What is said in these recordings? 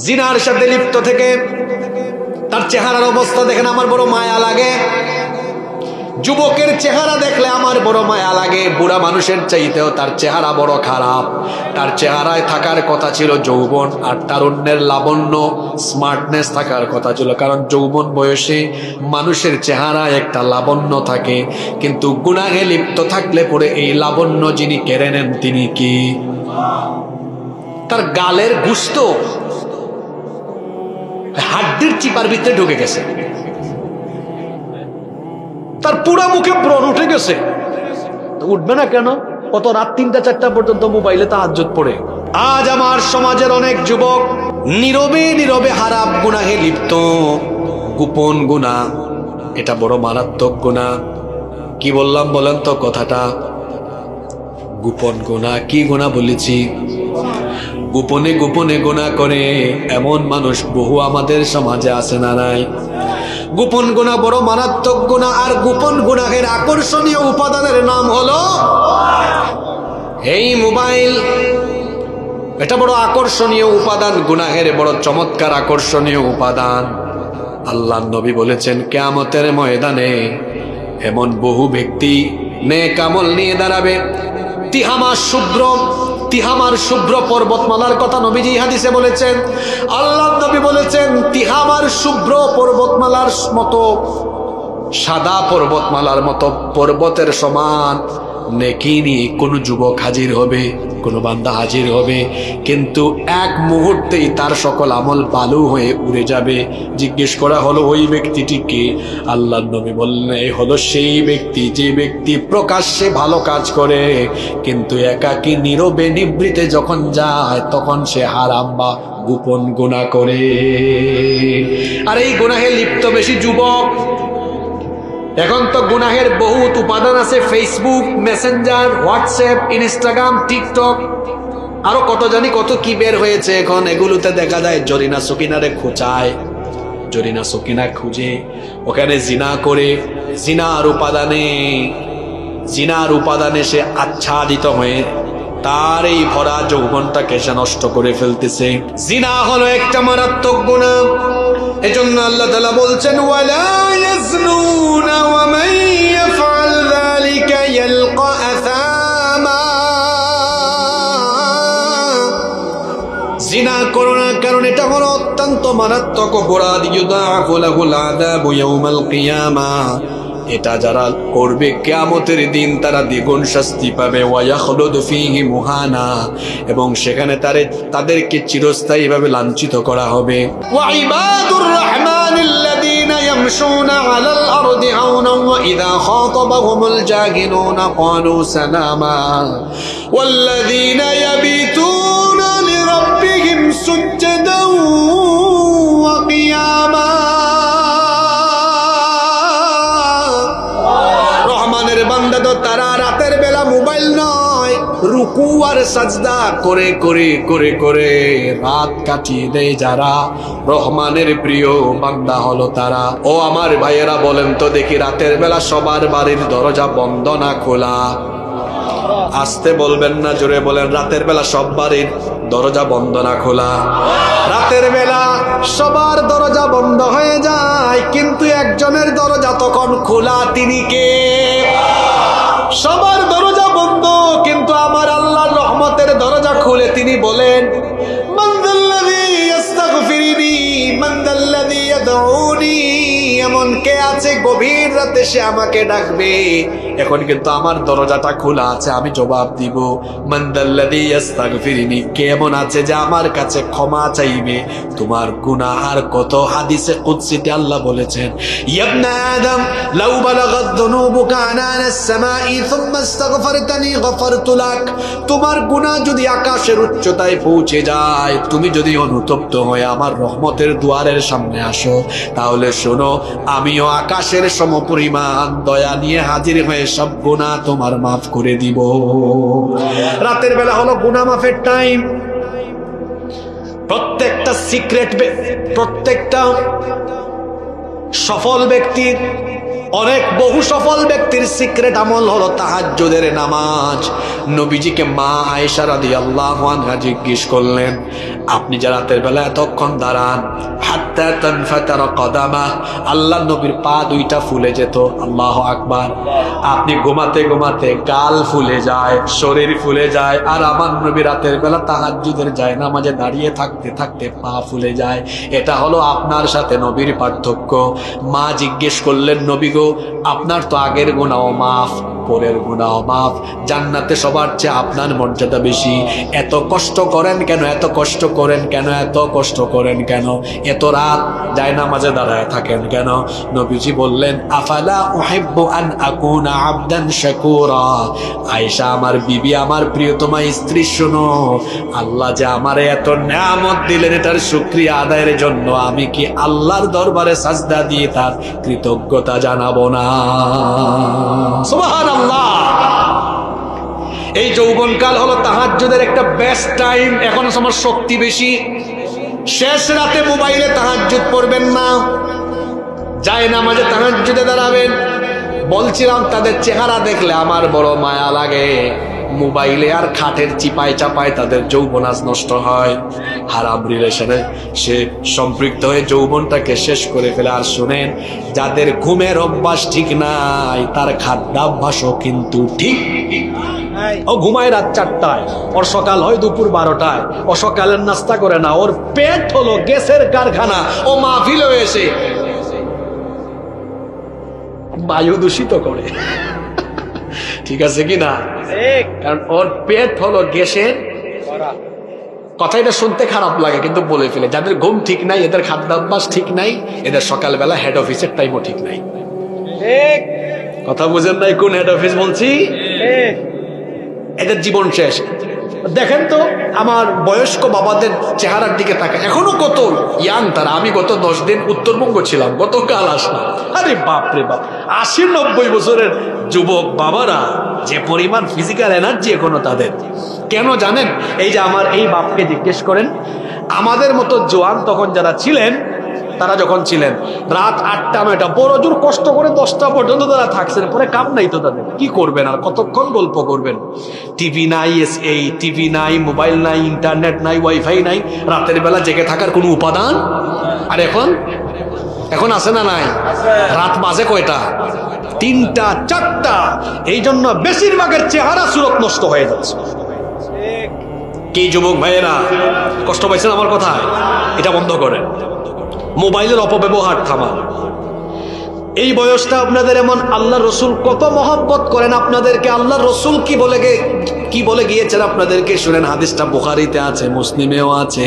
জিনার সাথে লিপ্ত থেকে তার চেহারার অবস্থা দেখেন আমার বড় মায়া লাগে। যুবকের চেহারা দেখলে আমার বড় মায়া লাগে। বুড়া মানুষের চাইতেও তার চেহারা বড় খারাপ। তার চেহারায় থাকার কথা ছিল যৌবন আর তারুণ্যের লাবণ্য, স্মার্টনেস থাকার কথা ছিল, কারণ যৌবন বয়সে মানুষের চেহারায় একটা লাবণ্য থাকে। কিন্তু গুনাহে লিপ্ত থাকলে পরে এই লাবণ্য যিনি কেড়ে নেন তিনি কি? তার গালের গুস্ত হাড্ডির চিপার ভিতরে ঢুকে গেছে, তার পুরা মুখে ব্রণ উঠে গেছে। উঠবে না কেন? কত রাত ৩টা-৪টা পর্যন্ত মোবাইলে তাহাজ্জুদ পড়ে। আজ আমার সমাজের অনেক যুবক নীরবে নীরবে হারাম গুনাহে লিপ্ত। গোপন গুনাহ, এটা বড় মারাত্মক গুনাহ। কি বললাম বলেন তো কথাটা? গোপন গুনাহ। কি গুনাহ বলেছি? গোপনে গোপনে গুনাহ করে এমন মানুষ বহু আমাদের সমাজে আছে না নাই? গোপন গুনাহ বড় মারাত্মক গুনাহ। আর গোপন গুনাহের আকর্ষণীয় উপাদানের নাম হলো এই মোবাইল। এটা বড় আকর্ষণীয় উপাদান, গুনাহের বড় চমৎকার আকর্ষণীয় উপাদান। আল্লাহর নবী বলেছেন কিয়ামতের ময়দানে এমন বহু ব্যক্তি নেক আমল নিয়ে দাঁড়াবে। তিহামার শুভ্র পর্বতমালার কথা নবীজি হাদিসে বলেছেন। আল্লাহর নবী বলেছেন তিহামার শুভ্র পর্বতমালার মতো, সাদা পর্বতমালার মতো পর্বতের সমান নেকি নিয়ে কোনো যুবক হাজির হবে, কোনো বান্দা হাজির হবে, কিন্তু এক মুহূর্তেই তার সকল আমল বালু হয়ে উড়ে যাবে। জিজ্ঞেস করা হলো ওই ব্যক্তিটি কে? আল্লাহর নবী বললেন এই হলো সেই ব্যক্তি যে ব্যক্তি প্রকাশ্যে ভালো কাজ করে, কিন্তু একাকী নীরবে নিভৃতে যখন যায় তখন সে হারাম বা গোপন গুনাহ করে। আর এই গুনাহে লিপ্ত বেশি যুবক। এখন তো গুনাহের বহুত উপাদান আছে, Facebook, Messenger, WhatsApp, Instagram, TikTok, আরো কত জানি কত কি বের হয়েছে এখন। এগুলোতে দেখা যায় জরিনা সকিনারে খোঁচায়, জরিনা সকিনা খুঁজে ওখানে জিনা করে, জিনার উপাদানে সে আচ্ছাদিত হয়ে তার এই ভরা যৌবনটাকে সে নষ্ট করে ফেলতেছে। জিনা হলো একটা মারাত্মক গুনাহ। এজন্য আল্লাহ তাআলা বলছেন ওয়ালা ইয়াজনুনা ওয়া মান ইয়াফআল যালিকা ইয়ালকা আসামা। জিনা করো না, কারণ এটা হলো অত্যন্ত মারাত্মক অপরাধ। ইউদাআফু লাহুল আযাবু ইয়াউমাল কিয়ামাহ। এটা যারা করবে কিয়ামতের দিন তারা দ্বিগুণ শাস্তি পাবে। ওয়া ইয়াখলুদু ফীহি মুহানা, এবং সেখানে তাদেরকে চিরস্থায়ীভাবে লাঞ্ছিত করা হবে। ওয়া ইবাদুর রাহমানিল্লাযীনা ইয়ামশুনা আলাল আরদি হাওনান ওয়া ইযা খাতাবাহুমুল জাহিলুনা ক্বালু সালামা ওয়াল্লাযীনা ইয়াবিতুনা লিরাব্বিহিম সুজদান ওয়া কিয়ামা। বান্দা তো তারা রাতের বেলা মোবাইল নয়, রুকু আর সাজদা করে করে করে করে রাত কাটিয়ে দেয় যারা, রহমানের প্রিয় বান্দা হলো তারা। ও আমার ভাইয়েরা বলেন তো দেখি, রাতের বেলা সবার বাড়ির দরজা বন্ধ না খোলা? আসতে বলবেন না, জোরে বলেন। রাতের বেলা সব বাড়ির দরজা বন্ধ না খোলা? রাতের বেলা সবার দরজা বন্ধ হয়ে যায়, কিন্তু একজনের দরজা তখন খোলা। তিনি কে? সবার দরজা বন্ধ, কিন্তু আমার আল্লাহর রহমতের দরজা খুলে। তিনি বলেন মান যাল্লাযী ইস্তাগফিরুনি মান যাল্লাযী ইয়াদউনি। এমন কে আছে গভীর রাতে সে আমাকে ডাকবে? এখন কিন্তু আমার দরজাটা খোলা আছে, আমি জবাব দিব। মান যাল্লাযী ইস্তাগফিরুনি, কেমন আছে যে আমার কাছে ক্ষমা চাইবে তোমার গুনাহ আর কত। হাদিসে কুদসিতে আল্লাহ বলেছেন ইয়া ইবনে আদম লাউ বালাগাত যুনুবুকা আনানাস সামাই সুম্মা ইস্তাগফারতানি গফারতু লাক। তোমার গুনাহ যদি আকাশের উচ্চতায় পৌঁছে যায়, তুমি যদি অনুতপ্ত হয়ে আমার রহমতের দুয়ারের সামনে আসো, তাহলে শোনো আমিও আকাশের সমপরিমাণ দয়া নিয়ে হাজির হয়ে সব গুনাহ তোমার মাফ করে দিব। রাতের বেলা হলো গুনাহ মাফের টাইম। প্রত্যেকটা সিক্রেট, প্রত্যেকটা সফল ব্যক্তির অনেক বহু সফল ব্যক্তির সিক্রেট আমল হলো তাহাজ্জুদের নামাজ। নবীজিকে মা আয়েশা রাদিয়াল্লাহু আনহা জিজ্ঞেস করলেন, আপনি যে রাতের বেলা এতক্ষণ দাঁড়ান, হাত্তা তানফাতারা কদামা, আল্লাহ নবীর পা দুইটা ফুলে যেত, আল্লাহু আকবার। আপনি ঘুমাতে ঘুমাতে গাল ফুলে যায়, শরীর ফুলে যায়, আর আমার নবী রাতের বেলা তাহাজ্জুদের যায় নামাজে দাঁড়িয়ে থাকতে থাকতে পা ফুলে যায়। এটা হলো আপনার সাথে নবীর পার্থক্য। মা জিজ্ঞেস করলেন, নবী গো, আপনার তো আগের গুনাহ মাফ, পরের গুনাহ মাফ, জান্নাতে সবার চেয়ে আপনার মর্যাদা বেশি, এত কষ্ট করেন কেন, এত কষ্ট করেন কেন, এত কষ্ট করেন কেন, এত রাত জায়নামাজে দাঁড়ায় থাকেন কেন? নবীজি বললেন, আফালা উহিব্বু আন আকুনা আবদান শাকুরা। আয়েশা আমার বিবি, আমার প্রিয়তমা স্ত্রী, শোনো, আল্লাহ যে আমারে এত নিয়ামত দিলেন, এটার শুকরিয়া আদায়ের জন্য আমি কি আল্লাহর দরবারে সাজদা দিয়ে তার কৃতজ্ঞতা জানাবো না? সুবহানাল্লাহ। এই যৌবনকাল হলো তাহাজ্জুদের একটা বেস্ট টাইম। এখন আমার শক্তি বেশি, শেষ রাতে মোবাইলে তাহাজ্জুদ পড়বেন না, যায় নামাজে তাহাজ্জুদে দাঁড়াবেন। বলছিলাম তাদের চেহারা দেখলে আমার বড় মায়া লাগে। মোবাইলে আর খাটের চিপায় চাপায় তাদের যৌবন আজ নষ্ট হয়, হারাম রিলেশনে সে সম্পৃক্ত হয়ে যৌবনটাকে শেষ করে ফেলে। আর শুনেন, যাদের ঘুমের অভ্যাস ঠিক নাই তার খাদ্যাভ্যাসও কিন্তু ঠিক। ও ঘুমায় রাত 4টায়, ওর সকাল হয় দুপুর 12টায়, ও সকালের নাস্তা করে না, ওর পেট হলো গ্যাসের কারখানা। ও মাহফিল এসে বায়ু দূষিত করে, ঠিক আছে কিনা? কারণ ওর পেট হলো গ্যাসের। কথা এটা শুনতে খারাপ লাগে কিন্তু বলে ফেলে, যাদের ঘুম ঠিক নাই, এদের খাদ্যাভ্যাস ঠিক নাই, এদের সকালবেলা হেড অফিসের টাইমও ঠিক নাই। কথা বুঝেন নাই কোন হেড অফিস বলছি? এদের জীবন শেষ। দেখেন তো আমার বয়স্ক বাবাদের চেহারার দিকে তাকায়, এখনো কত ইয়াং তারা। আমি গত 10 দিন উত্তরবঙ্গ ছিলাম, গতকাল আসলাম। আরে বাপ রে বাপ, 80-90 বছরের যুবক বাবারা, যে পরিমাণ ফিজিক্যাল এনার্জি এখনো তাদের। কেন জানেন? এই যে আমার এই বাপকে জিজ্ঞেস করেন, আমাদের মতো জোয়ান তখন যারা ছিলেন, তারা যখন ছিলেন রাত 8টা-9টা বড় জোর কষ্ট করে 10টা পর্যন্ত তারা থাকছেন, পরে কাম নাই তো তাদের, কি করবেন আর কতক্ষণ গল্প করবেন? টিভি নাই, এই টিভি নাই, মোবাইল নাই, ইন্টারনেট নাই, ওয়াইফাই নাই, রাতের বেলা জেগে থাকার কোনো উপাদান। আর এখন আছে না নাই? রাত বাজে কয়টা? 3টা 4টা। এই জন্য বেশিরভাগের চেহারা সুরত নষ্ট হয়ে যাচ্ছে। কি যুবক ভাইয়েরা কষ্ট পাইছেন আমার কথায়? এটা বন্ধ করেন, মোবাইলের অপব্যবহার থামান। এই বয়সটা আপনাদের এমন, আল্লাহ রসুল কত মহব্বত করেন আপনাদেরকে। আল্লাহ রসুল কি বলে গিয়েছেন আপনাদেরকে শুনেন। হাদিসটা বুখারীতে আছে, মুসলিমেও আছে।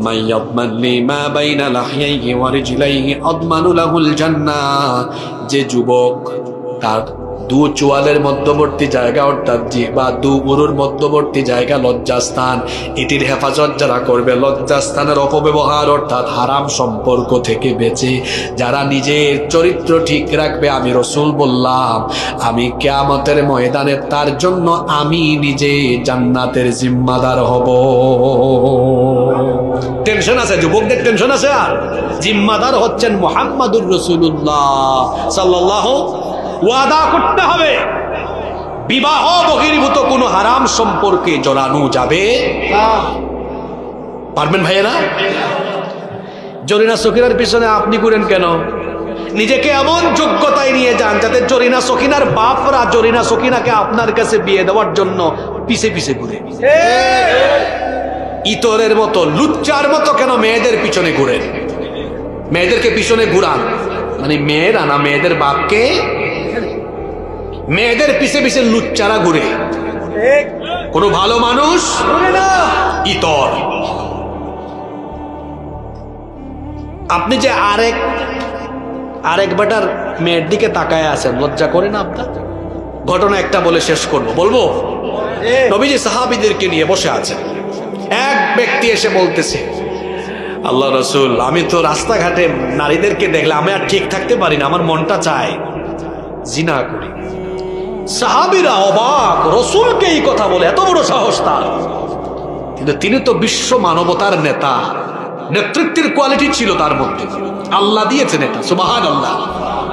মাইয়াদমানলি মা বাইনা লাহইহি ওয়া রিজলাইহি আদমানু লাহুল জান্নাহ। যে যুবক তার দু চোয়ালের মধ্যবর্তী জায়গা, অর্থাৎ জিহ্বা, দু উরুর মধ্যবর্তী জায়গা লজ্জাস্থান, এটির হেফাজত যারা করবে, লজ্জাস্থানের অপব্যবহার অর্থাৎ হারাম সম্পর্ক থেকে বেঁচে যারা নিজের চরিত্র ঠিক রাখবে, আমি রসুল বললাম আমি কিয়ামতের ময়দানে তার জন্য আমি নিজে জান্নাতের জিম্মাদার হব। টেনশন আছে যুবকদের, টেনশন আছে। আর জিম্মাদার হচ্ছেন মুহাম্মাদুর রাসূলুল্লাহ সাল্লাল্লাহু। ওয়াদা করতে হবে বিবাহ বহির্ভূত কোনো হারাম সম্পর্কে জড়ানো যাবে না। পারবেন ভাইয়েরা? জরিনা সকিনার পিছনে আপনি ঘুরেন কেন? নিজেকে এমন যোগ্যতায় নিয়ে যান যাতে জরিনা সকিনার বাপরা জরিনা সকিনাকে আপনার কাছে বিয়ে দেওয়ার জন্য পিছে পিছে ঘুরে। ইতরের মতো, লুচ্চার মতো কেন মেয়েদের পিছনে ঘুরেন? মেয়েদেরকে পিছনে ঘুরান মানে মেয়েরা না, মেয়েদের বাপকে। মেয়েদের পিছে পিছে লুচ্চারা ঘুরে, কোন ভালো মানুষ ইতর। আপনি যে আরেক বেটার মেয়ের দিকে তাকায় আছেন, লজ্জা করে না আপনার? ঘটনা একটা বলে শেষ করবো, বলবো। নবীজি সাহাবীদেরকে নিয়ে বসে আছেন, এক ব্যক্তি এসে বলতেছে, আল্লাহ রসুল, আমি তো রাস্তাঘাটে নারীদেরকে দেখলে আমি আর ঠিক থাকতে পারি না, আমার মনটা চায় জিনা করি। সাহাবীরা অবাক, রসুলকে এই কথা বলে, এত বড় সাহস তার। কিন্তু তিনি তো বিশ্ব মানবতার নেতা, নেতৃত্বের কোয়ালিটি ছিল তার মধ্যে, আল্লাহ দিয়েছেন এটা, সুবহানাল্লাহ।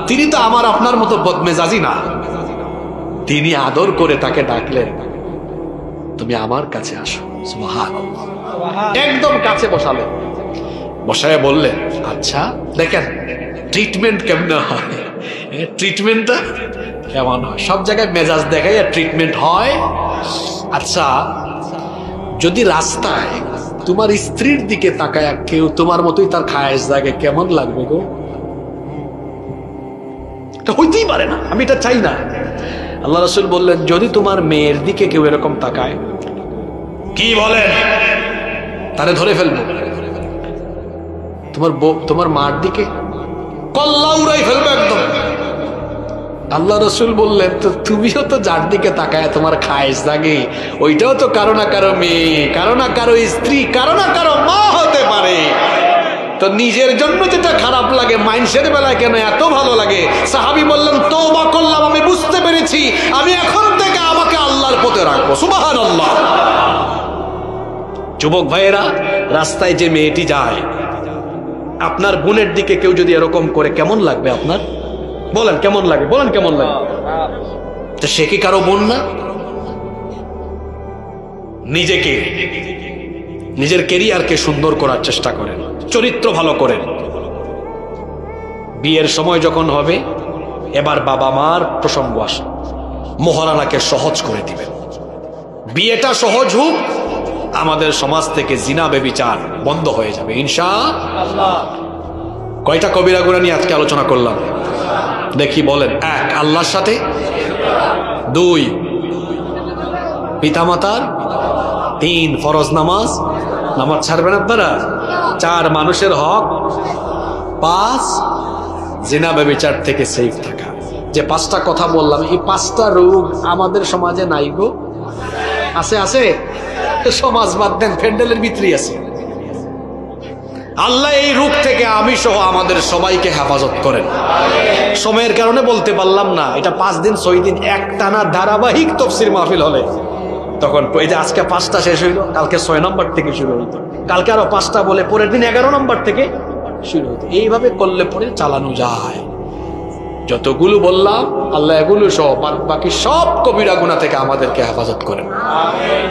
তিনি তো আমার আপনার মতো বদমেজাজি না। তিনি আদর করে তাকে ডাকলেন, তুমি আমার কাছে আসো। সুবহানাল্লাহ। একদম কাছে বসালেন, বসায় বললেন, আচ্ছা দেখেন ট্রিটমেন্ট কেমন হয়, ট্রিটমেন্টটা কেমন হয়। সব জায়গায় মেজাজ দেখায় ট্রিটমেন্ট হয়। আচ্ছা, যদি রাস্তায় তোমার স্ত্রীর দিকে তাকায় কেউ তোমার মতোই তার খায়েশ জাগে, কেমন লাগবে গো? এটা হইতেই পারে না, আমি এটা চাই না। আল্লাহ রাসূল বললেন, যদি তোমার মেয়ের দিকে কেউ এরকম তাকায়, কি বলেন, তারে ধরে ফেলবো। তোমার মার দিকে কল্লা উড়াই ফেলবো একদম। আল্লাহ রাসূল বললেন, তো তুমিও তো যার দিকে তাকায় তোমার খায়েশ জাগে, ওইটাও তো কারো না কারো মেয়ে, কারো না কারো স্ত্রী, কারো না কারো মা হতে পারে। তো নিজের জন্য যেটা খারাপ লাগে, মাইন্ডসের বেলায় কেন এত ভালো লাগে? সাহাবী বললেন, তওবা করলাম, আমি বুঝতে পেরেছি, আমি এখন থেকে আমাকে আল্লাহর পথে রাখবো। সুবহানাল্লাহ। যুবক ভাইয়েরা, রাস্তায় যে মেয়েটি যায়, আপনার বোনের দিকে কেউ যদি এরকম করে, কেমন লাগবে আপনার? বলেন কেমন লাগে, বলেন কেমন লাগে? তো সে কি কারো বোন না? নিজেকে, নিজের কেরিয়ারকে সুন্দর করার চেষ্টা করেন, চরিত্র ভালো করেন। বিয়ের সময় যখন হবে, এবার বাবা মার প্রসঙ্গ আসে, মোহরানাকে সহজ করে দিবেন। বিয়েটা সহজ হোক, আমাদের সমাজ থেকে জিনা বেবিচার বন্ধ হয়ে যাবে ইনশাআল্লাহ। কয়টা কবিরা গুনাহ নিয়ে আজকে আলোচনা করলাম? দেখি বলেন। 1, আল্লাহর সাথে। 2, পিতামাতার। 3, ফরজ নামাজ, নামাজ ছাড়বেন আপনারা। 4, মানুষের হক। 5, জিনা ব্যভিচার থেকে সেফ থাকা। যে 5টা কথা বললাম, এই 5টা রোগ আমাদের সমাজে নাই গো। আছে? আছে? সমাজ বাদ দেন, প্যান্ডেলের ভিতরেই আছে। আল্লাহ এই রোগ থেকে আমি সহ আমাদের সবাইকে হেফাজত করেন। সময়ের কারণে বলতে পারলাম না, এটা 5 দিন 6 দিন একটানা ধারাবাহিক তাফসীর মাহফিল হলে তখন এই যে আজকে 5টা শেষ হইল, কালকে 6 নম্বর থেকে শুরু হইতো, কালকে আরো 5টা বলে পরের দিন 11 নম্বর থেকে শুরু হইতো। এইভাবে করলে পরে চালানো যায়। যতগুলো বললাম আল্লাহ এগুলো সহ বাকি সব কবিরা গুনাহ থেকে আমাদেরকে হেফাজত করেন। আমিন।